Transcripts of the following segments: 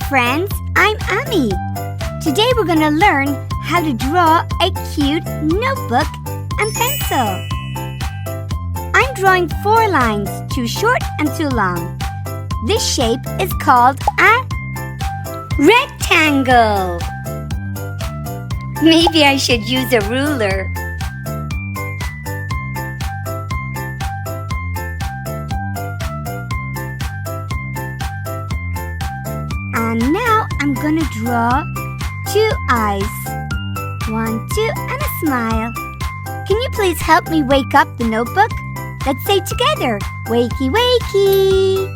friends, I'm Ami. Today we're going to learn how to draw a cute notebook and pencil. I'm drawing 4 lines, too short and too long. This shape is called a rectangle. Maybe I should use a ruler. And now I'm gonna draw 2 eyes. 1, 2, and a smile. Can you please help me wake up the notebook? Let's say together, wakey wakey.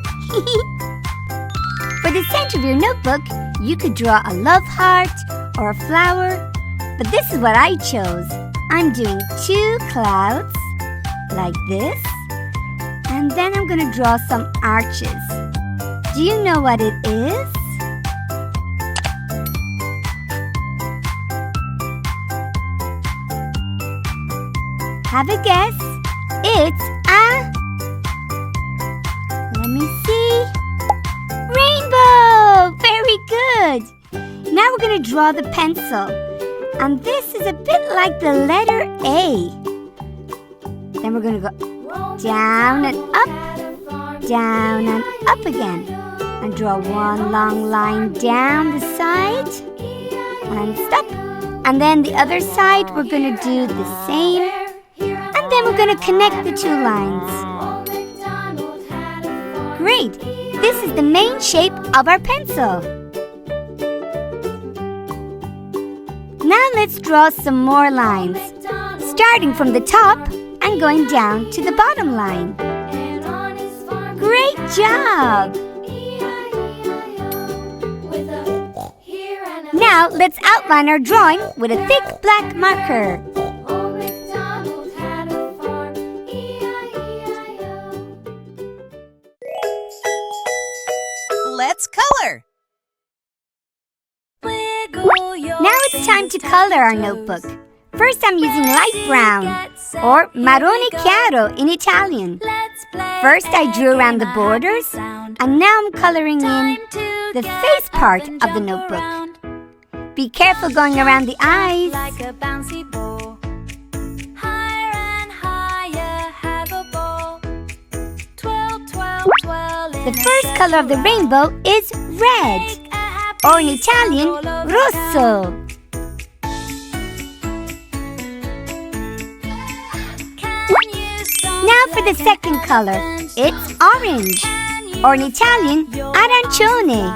For the center of your notebook, you could draw a love heart or a flower, but this is what I chose. I'm doing 2 clouds, like this, and then I'm gonna draw some arches. Do you know what it is? Have a guess. It's a... Let me see. Rainbow! Very good. Now we're going to draw the pencil. And this is a bit like the letter A. Then we're going to go down and up again. And draw 1 long line down the side. And stop. And then the other side, we're going to do the same. Then we're going to connect the 2 lines. Great! This is the main shape of our pencil. Now let's draw some more lines, starting from the top and going down to the bottom line. Great job! Now let's outline our drawing with a thick black marker. Let's color! Now it's time to color our notebook. First I'm using light brown, or marrone chiaro in Italian. First I drew around the borders, and now I'm coloring in the face part of the notebook. Be careful going around the eyes. The first color of the rainbow is red, or in Italian, rosso. Now for the second color, it's orange, or in Italian, arancione.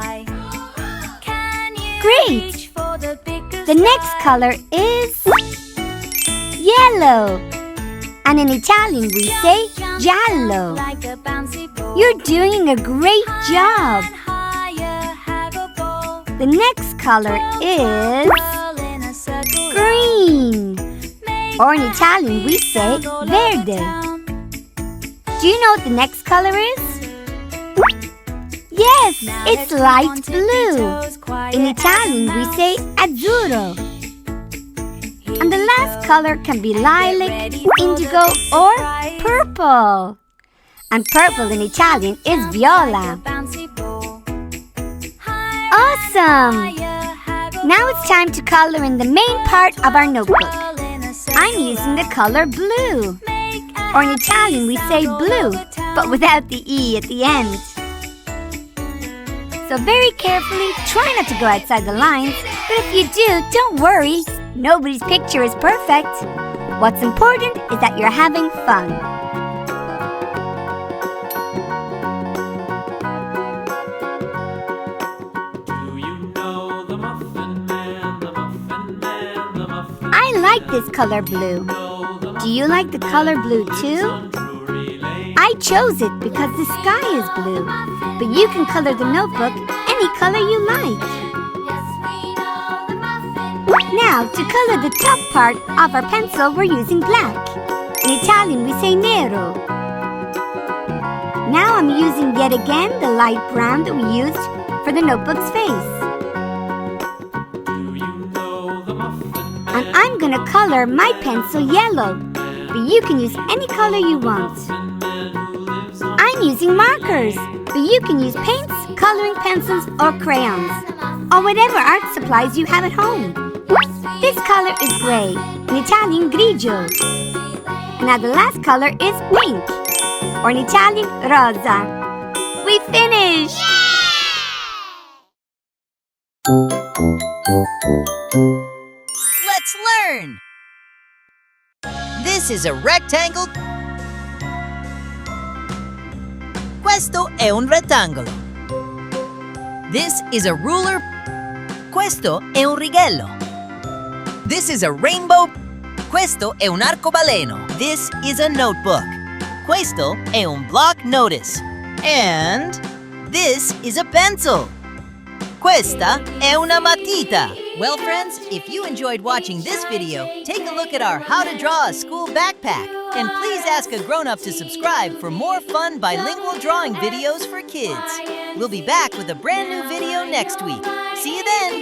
Great! The next color is yellow, and in Italian we say giallo. You're doing a great job. The next color is green, or in Italian we say verde. Do you know what the next color is? Yes, it's light blue. In Italian we say azzurro. And the last color can be lilac, indigo, or purple. And purple in Italian is viola. Awesome! Now it's time to color in the main part of our notebook. I'm using the color blue. Or in Italian we say blue, but without the E at the end. So very carefully, try not to go outside the lines, but if you do, don't worry. Nobody's picture is perfect. What's important is that you're having fun. I like this color blue. Do you like the color blue too? I chose it because the sky is blue, but you can color the notebook any color you like. Now, to color the top part of our pencil, we're using black. In Italian, we say nero. Now I'm using yet again the light brown that we used for the notebook's face. And I'm going to color my pencil yellow, but you can use any color you want. I'm I'm using markers, but you can use paints, coloring pencils, or crayons, or whatever art supplies you have at home. This color is gray, in Italian grigio. Now the last color is pink, or in Italian rosa. We finished! Let's learn! This is a rectangle. Questo è un rettangolo. This is a ruler. Questo è un righello. This is a rainbow. Questo è un arcobaleno. This is a notebook. Questo è un block notice. And this is a pencil. Questa è una matita. Well, friends, if you enjoyed watching this video, take a look at our How to Draw a School Backpack. And please ask a grown-up to subscribe for more fun bilingual drawing videos for kids. We'll be back with a brand new video next week. See you then!